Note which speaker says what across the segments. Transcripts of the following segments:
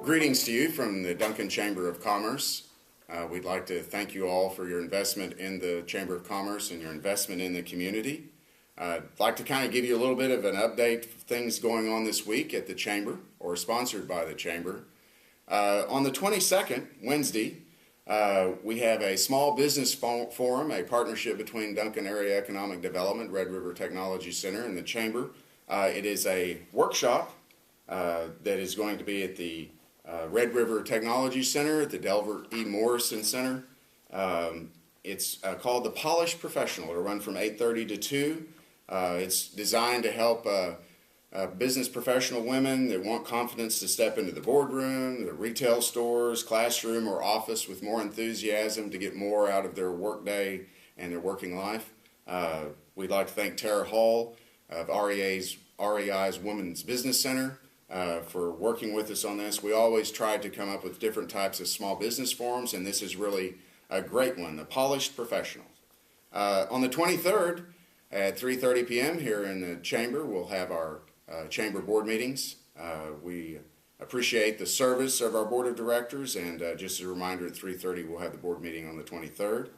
Speaker 1: Greetings to you from the Duncan Chamber of Commerce. We'd like to thank you all for your investment in the Chamber of Commerce and your investment in the community. I'd like to kind of give you a little bit of an update of things going on this week at the Chamber, or sponsored by the Chamber. On the 22nd, Wednesday, we have a small business forum, a partnership between Duncan Area Economic Development, Red River Technology Center, and the Chamber. It is a workshop that is going to be at the Red River Technology Center at the Delbert E. Morrison Center. It's called the Polished Professional. It'll run from 8:30 to 2. It's designed to help business professional women that want confidence to step into the boardroom, the retail stores, classroom, or office with more enthusiasm to get more out of their workday and their working life. We'd like to thank Tara Hall of REI's Women's Business Center for working with us on this. We always tried to come up with different types of small business forums, and this is really a great one, the Polished Professional. On the 23rd at 3:30 p.m. here in the Chamber, we'll have our Chamber board meetings. We appreciate the service of our board of directors, and just a reminder, at 3:30 we'll have the board meeting on the 23rd.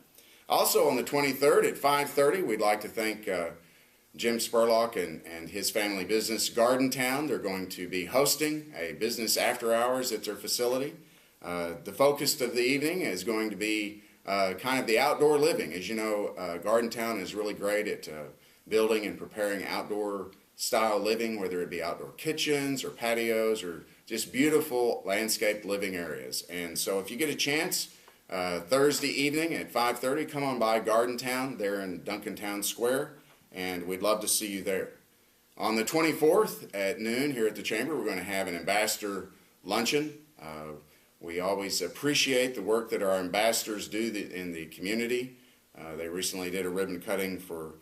Speaker 1: Also on the 23rd at 5:30, we'd like to thank Jim Spurlock and his family business, Garden Town. They're going to be hosting a business after hours at their facility. The focus of the evening is going to be kind of the outdoor living. As you know, Garden Town is really great at building and preparing outdoor style living, whether it be outdoor kitchens or patios or just beautiful landscaped living areas. And so if you get a chance, Thursday evening at 5:30, come on by Garden Town. They're in Duncan Town Square, and we'd love to see you there. On the 24th at noon here at the Chamber, we're going to have an ambassador luncheon. We always appreciate the work that our ambassadors do in the community. They recently did a ribbon cutting for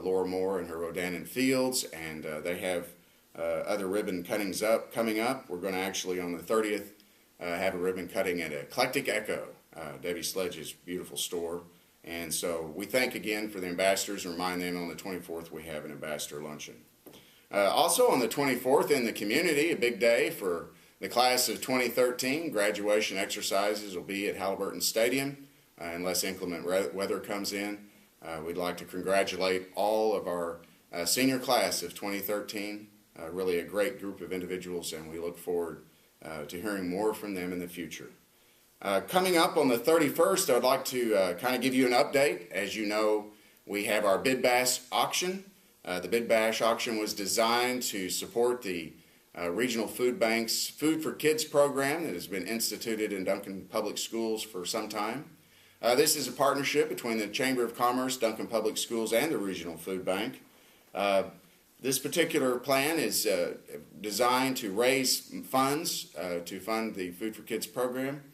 Speaker 1: Laura Moore and her Rodan Fields, and they have other ribbon cuttings coming up. We're going to actually on the 30th have a ribbon cutting at Eclectic Echo, Debbie Sledge's beautiful store. And so we thank again for the ambassadors and remind them on the 24th we have an ambassador luncheon. Also on the 24th in the community, a big day for the class of 2013. Graduation exercises will be at Halliburton Stadium unless inclement weather comes in. We'd like to congratulate all of our senior class of 2013. Really a great group of individuals, and we look forward to hearing more from them in the future. Coming up on the 31st, I would like to kind of give you an update. As you know, we have our Bid Bash auction. The Bid Bash auction was designed to support the Regional Food Bank's Food for Kids program that has been instituted in Duncan Public Schools for some time. This is a partnership between the Chamber of Commerce, Duncan Public Schools, and the Regional Food Bank. This particular plan is designed to raise funds to fund the Food for Kids program.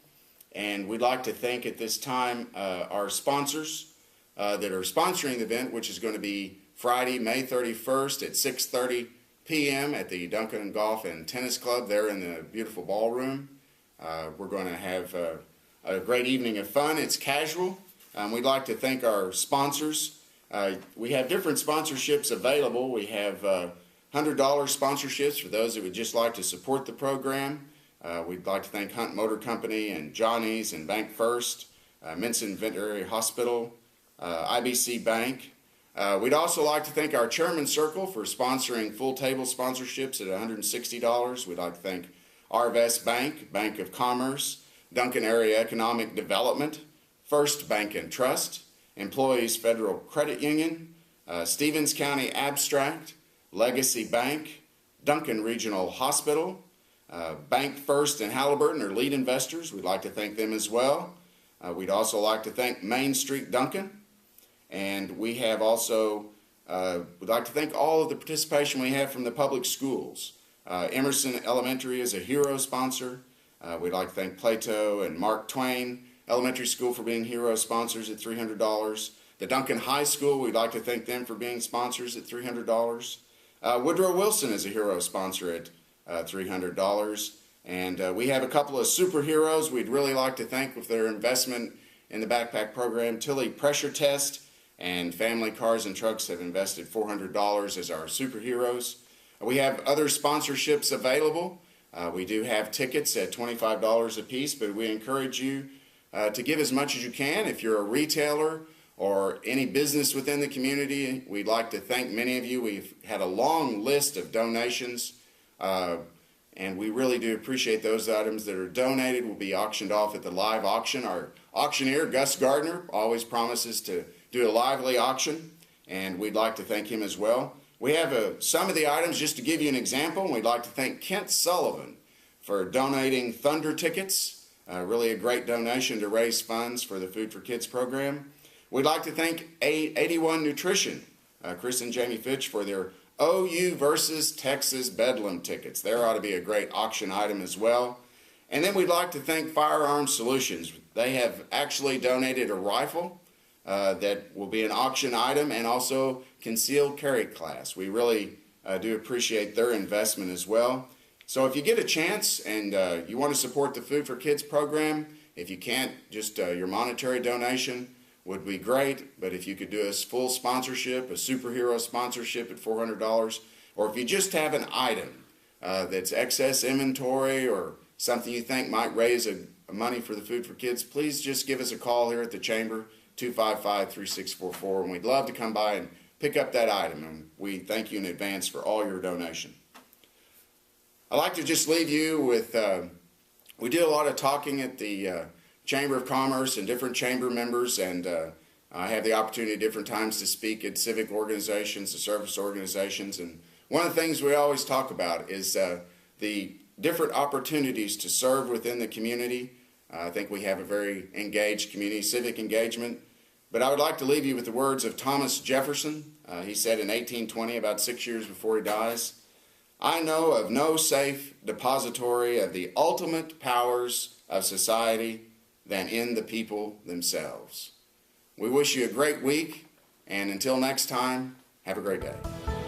Speaker 1: And we'd like to thank at this time our sponsors that are sponsoring the event, which is going to be Friday, May 31st at 6:30 p.m. at the Duncan Golf and Tennis Club there in the beautiful ballroom. We're going to have a great evening of fun. It's casual. We'd like to thank our sponsors. We have different sponsorships available. We have $100 sponsorships for those that would just like to support the program. We'd like to thank Hunt Motor Company and Johnny's and Bank First, Minson Veterinary Hospital, IBC Bank. We'd also like to thank our Chairman Circle for sponsoring full table sponsorships at $160. We'd like to thank Arvest Bank, Bank of Commerce, Duncan Area Economic Development, First Bank and Trust, Employees Federal Credit Union, Stevens County Abstract, Legacy Bank, Duncan Regional Hospital, Bank First and Halliburton are lead investors. We'd like to thank them as well. We'd also like to thank Main Street Duncan. And we have also, we'd like to thank all of the participation we have from the public schools. Emerson Elementary is a hero sponsor. We'd like to thank Plato and Mark Twain Elementary School for being hero sponsors at $300. The Duncan High School, we'd like to thank them for being sponsors at $300. Woodrow Wilson is a hero sponsor at $300. And we have a couple of superheroes we'd really like to thank with their investment in the backpack program. Tilly Pressure Test and Family Cars and Trucks have invested $400 as our superheroes. We have other sponsorships available. We do have tickets at $25 a piece, but we encourage you to give as much as you can. If you're a retailer or any business within the community, we'd like to thank many of you. We've had a long list of donations, and we really do appreciate those items that are donated will be auctioned off at the live auction. Our auctioneer, Gus Gardner, always promises to do a lively auction, and we'd like to thank him as well. We have some of the items, just to give you an example, and we'd like to thank Kent Sullivan for donating Thunder tickets, really a great donation to raise funds for the Food for Kids program. We'd like to thank 81 Nutrition, Chris and Jamie Fitch, for their OU versus Texas Bedlam tickets. There ought to be a great auction item as well. And then we'd like to thank Firearms Solutions. They have actually donated a rifle that will be an auction item, and also concealed carry class. We really do appreciate their investment as well. So if you get a chance and you want to support the Food for Kids program, if you can't, just your monetary donation would be great. But if you could do a full sponsorship, a superhero sponsorship at $400, or if you just have an item that's excess inventory or something you think might raise money for the Food for Kids, please just give us a call here at the Chamber, 255-3644, and we'd love to come by and pick up that item, and we thank you in advance for all your donation. I'd like to just leave you with, we do a lot of talking at the Chamber of Commerce and different chamber members, and I have the opportunity at different times to speak at civic organizations, the service organizations, and one of the things we always talk about is the different opportunities to serve within the community. I think we have a very engaged community, civic engagement. But I would like to leave you with the words of Thomas Jefferson. He said in 1820, about 6 years before he dies, "I know of no safe depository of the ultimate powers of society than in the people themselves." We wish you a great week, and until next time, have a great day.